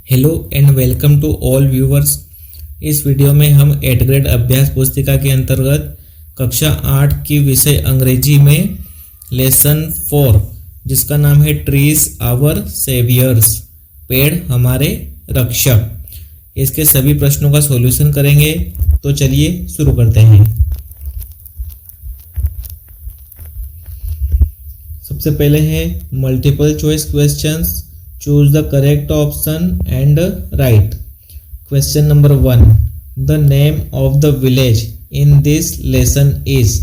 Hello and welcome to all viewers. इस video में हम 8th ग्रेड अभ्यास पुस्तिका के अंतर्गत कक्षा 8 की विषय अंग्रेजी में लेसन 4 जिसका नाम है ट्रीज आवर सेवियर्स, पेड़ हमारे रक्षक, इसके सभी प्रश्नों का सॉल्यूशन करेंगे। तो चलिए शुरू करते हैं। सबसे पहले है multiple choice questions. Choose the correct option and right. Question number 1, the name of the village in this lesson is.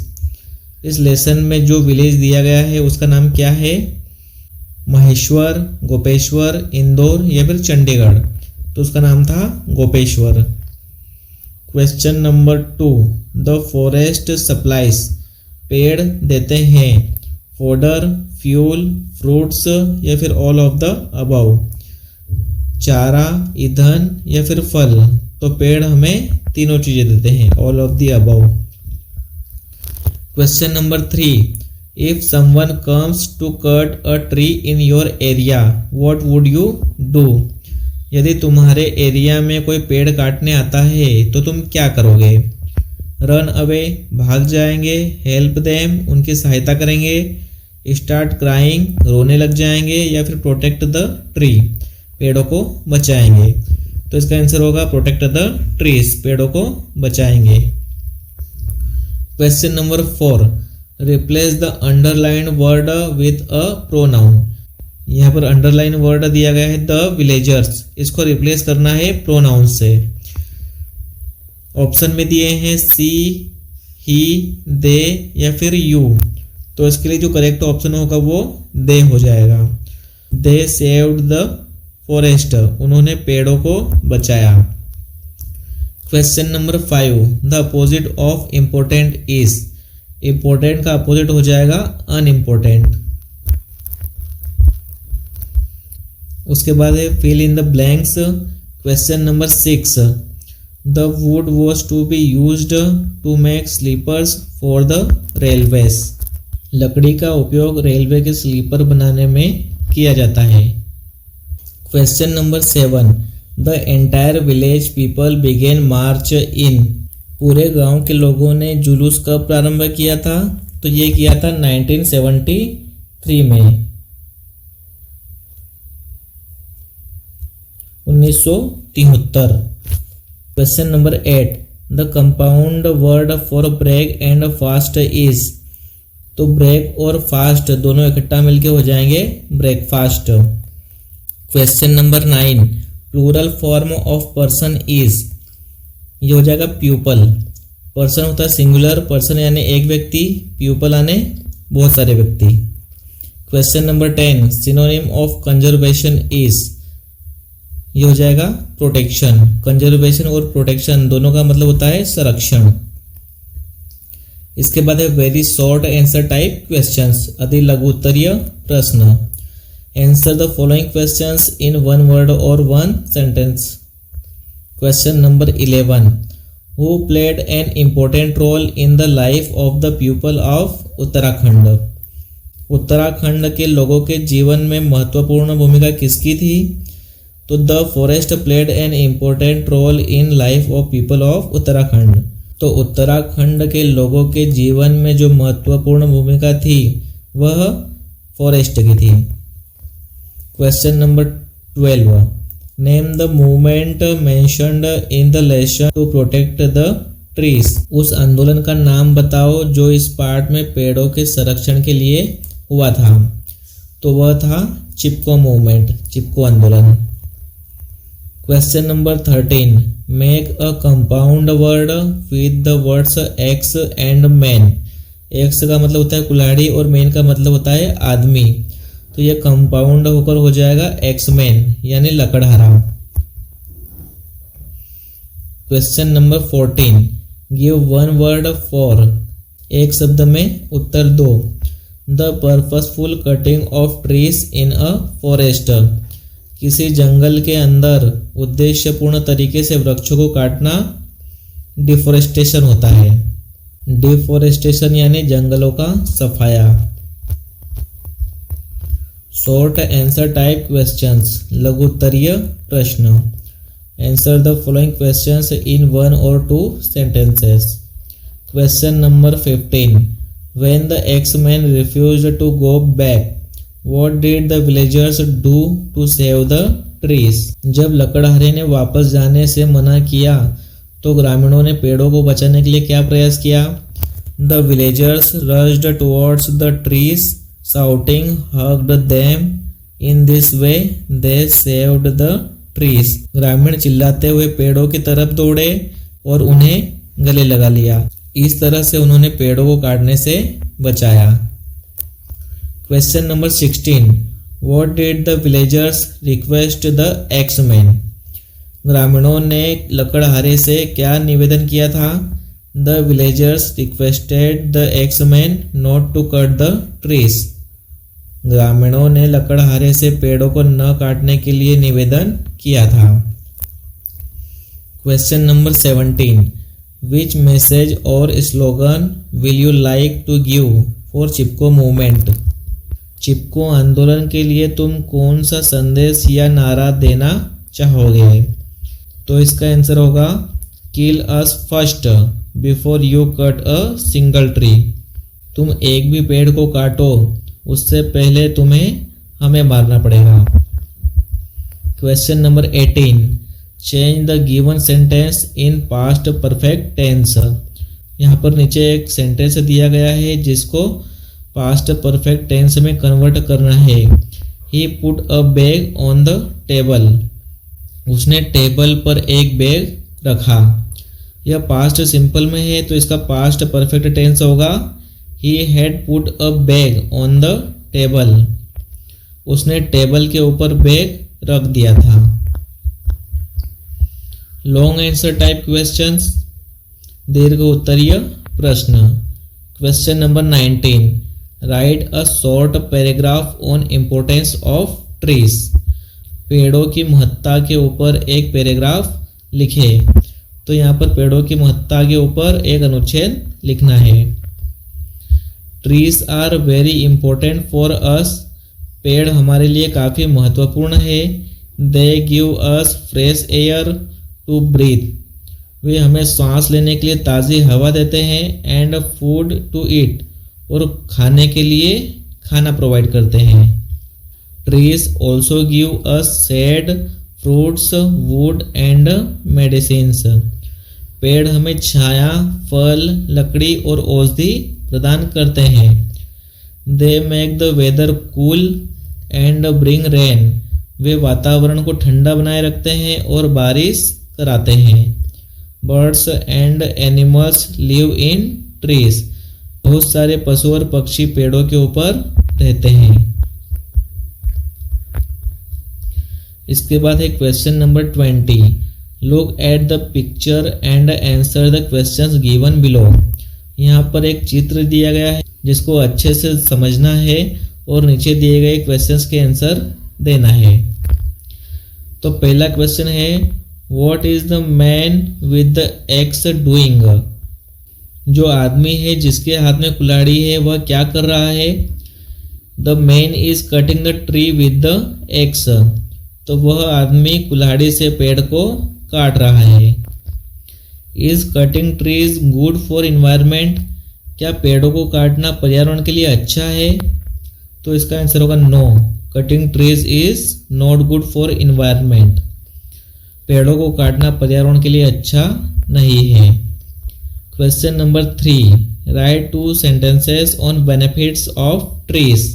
इस लेसन में जो विलेज दिया गया है उसका नाम क्या है? महेश्वर, गोपेश्वर, इंदौर या फिर चंडीगढ़। तो उसका नाम था Gopeshwar. Question number 2, the forest supplies. पेड़ देते हैं फोडर, फ्यूल, फ्रूट्स या फिर ऑल ऑफ द अबव। चारा, ईंधन या फिर फल। तो पेड़ हमें तीनों चीजें देते हैं, all of the above. Question number 3, if someone comes to cut a tree in your area what would you do. यदि तुम्हारे एरिया में कोई पेड़ काटने आता है तो तुम क्या करोगे? रन अवे, भाग जाएंगे, हेल्प देम, उनकी सहायता करेंगे, स्टार्ट क्राइंग, रोने लग जाएंगे या फिर प्रोटेक्ट द ट्री, पेड़ों को बचाएंगे। तो इसका आंसर होगा प्रोटेक्ट द ट्रीज, पेड़ों को बचाएंगे। Question number 4, replace the underline word with a pronoun. यहाँ पर अंडरलाइन वर्ड दिया गया है द विलेजर्स, इसको रिप्लेस करना है प्रोनाउन से। ऑप्शन में दिए हैं सी, ही, दे या फिर यू। तो इसके लिए जो करेक्ट ऑप्शन होगा वो दे हो जाएगा। दे सेव्ड द फॉरेस्ट, उन्होंने पेड़ों को बचाया। Question number 5, the opposite of important is. Important का अपोजिट हो जाएगा अनइम्पोर्टेंट। उसके बाद है fill in the blanks. Question number 6, the wood was to be used to make sleepers for the railways. लकड़ी का उपयोग रेलवे के स्लीपर बनाने में किया जाता है। Question number 7, the entire village people began march in. पूरे गांव के लोगों ने जुलूस कब प्रारंभ किया था? तो ये किया था 1973 में, 1973। Question number 8, the compound word for break and fast is. तो ब्रेक और फास्ट दोनों इकट्ठा मिलके हो जाएंगे breakfast. Question number 9, plural form of person is. ये हो जाएगा प्यूपल। पर्सन होता है सिंगुलर, पर्सन यानी एक व्यक्ति, प्यूपल यानी बहुत सारे व्यक्ति। Question number 10, synonym of conservation is. ये हो जाएगा प्रोटेक्शन। कंजर्वेशन और प्रोटेक्शन दोनों का मतलब होता है संरक्षण। इसके बाद है very short answer type questions, अति लघु उत्तरीय प्रश्न। Answer the following questions in one word और one sentence. Question number 11, who played an important role in the life of the people of Uttarakhand. Uttarakhand के लोगों के जीवन में महत्वपूर्ण भूमिका किसकी थी? तो the forest played an important role in life of people of Uttarakhand. तो उत्तराखंड के लोगों के जीवन में जो महत्वपूर्ण भूमिका थी वह फॉरेस्ट की थी। Question number 12, name the movement mentioned in the lesson to protect the trees. उस आंदोलन का नाम बताओ जो इस पाठ में पेड़ों के संरक्षण के लिए हुआ था। तो वह था चिपको मूवमेंट, चिपको आंदोलन। Question number 13, make a compound word with the words x and man. X का मतलब होता है कुल्हाड़ी और मैन का मतलब होता है आदमी। तो यह कंपाउंड होकर हो जाएगा एक्स मैन यानी लकड़हारा। Question number 14, give one word for. एक शब्द में उत्तर दो। The purposeful cutting of trees in a forest. किसी जंगल के अंदर उद्देश्यपूर्ण तरीके से वृक्षों को काटना डिफोरेस्टेशन होता है। डिफोरेस्टेशन यानी जंगलों का सफाया। शॉर्ट आंसर टाइप क्वेश्चंस, लघु उत्तरीय प्रश्न। Answer the following questions in 1 or 2 sentences। Question number 15, when the axeman refused to go back, what did the villagers do to save the trees. जब लकड़हारे ने वापस जाने से मना किया तो ग्रामीणों ने पेड़ों को बचाने के लिए क्या प्रयास किया। The villagers rushed towards the trees shouting hugged them, in this way they saved the trees. ग्रामीण चिल्लाते हुए पेड़ों की तरफ दौड़े और उन्हें गले लगा लिया। इस तरह से उन्होंने पेड़ों को काटने से बचाया। Question number 16, what did the villagers request the axeman. ग्रामीणों ने लकड़हारे से क्या निवेदन किया था। The villagers requested the axeman not to cut the trees. ग्रामीणों ने लकड़हारे से पेड़ों को न काटने के लिए निवेदन किया था। क्वेश्चन नंबर 17, विच मैसेज और slogan will you like to give for Chipko movement. Chipko आंदोलन के लिए तुम कौन सा संदेश या नारा देना चाहोगे। तो इसका आंसर होगा kill us first before you cut a single tree. तुम एक भी पेड़ को काटो उससे पहले तुम्हें हमें मारना पड़ेगा। Question number 18, change the given sentence in past perfect tense. यहाँ पर नीचे एक सेंटेंस दिया गया है जिसको पास्ट परफेक्ट टेंस में कन्वर्ट करना है। He put a bag on the table. उसने टेबल पर एक बैग रखा। यह पास्ट सिंपल में है तो इसका पास्ट परफेक्ट टेंस होगा he had put a bag on the table. उसने टेबल के ऊपर बैग रख दिया था। लॉन्ग आंसर टाइप क्वेश्चंस, दीर्घ उत्तरीय प्रश्न। Question number 19, right a short paragraph on importance of trees. पेड़ों की महत्ता के ऊपर एक पैराग्राफ लिखे। तो यहाँ पर पेड़ों की महत्ता के ऊपर एक अनुच्छेद लिखना है। Trees are very important for us. पेड़ हमारे लिए काफ़ी महत्वपूर्ण है। They give us fresh air to breathe. वे हमें सांस लेने के लिए ताज़ी हवा देते हैं। एंड फूड टू ईट, और खाने के लिए खाना प्रोवाइड करते हैं। Trees also give us shade, fruits, wood and medicines. पेड़ हमें छाया, फल, लकड़ी और औषधि प्रदान करते हैं। They make the weather cool and bring rain. वे वातावरण को ठंडा बनाए रखते हैं और बारिश कराते हैं। Birds and animals live in trees. बहुत सारे पशु और पक्षी पेड़ों के ऊपर रहते हैं। इसके बाद है question number 20, look at the picture and answer the questions given below. यहाँ पर एक चित्र दिया गया है जिसको अच्छे से समझना है और नीचे दिए गए क्वेश्चंस के आंसर देना है। तो पहला क्वेश्चन है what is the man with the x doing. जो आदमी है जिसके हाथ में कुल्हाड़ी है वह क्या कर रहा है। The man is cutting the tree with the x. तो वह आदमी कुल्हाड़ी से पेड़ को काट रहा है। Is cutting trees good for environment. क्या पेड़ों को काटना पर्यावरण के लिए अच्छा है। तो इसका आंसर होगा no, cutting trees is not good for environment. पेड़ों को काटना पर्यावरण के लिए अच्छा नहीं है। Question number 3, write 2 sentences on benefits of trees.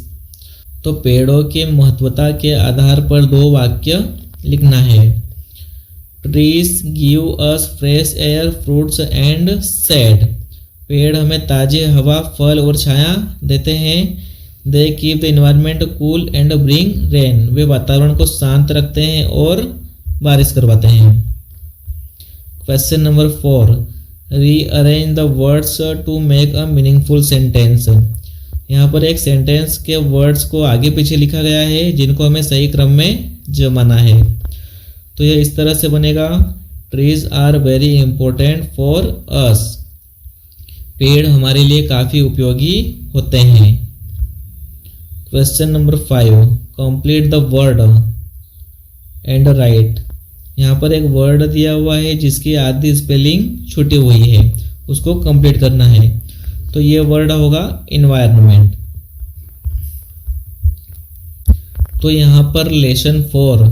तो पेड़ों के महत्वता के आधार पर 2 वाक्य लिखना है। Trees give us fresh air, fruits and shade. पेड़ हमें ताज़ी हवा, फल और छाया देते हैं। They keep the environment cool and bring rain. वे वातावरण को शांत रखते हैं और बारिश करवाते हैं। Question number 4, rearrange the words to make a meaningful sentence. यहाँ पर एक सेंटेंस के वर्ड्स को आगे पीछे लिखा गया है जिनको हमें सही क्रम में जमाना है। तो यह इस तरह से बनेगा, trees are very important for us. पेड़ हमारे लिए काफ़ी उपयोगी होते हैं। Question number 5, complete the word and write. यहाँ पर एक वर्ड दिया हुआ है जिसकी आधी स्पेलिंग छूटी हुई है, उसको कंप्लीट करना है। तो ये वर्ड होगा इन्वायरमेंट। तो यहाँ पर लेसन 4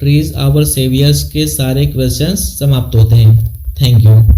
ट्रीज आवर सेवियर्स के सारे क्वेश्चंस समाप्त होते हैं। Thank you.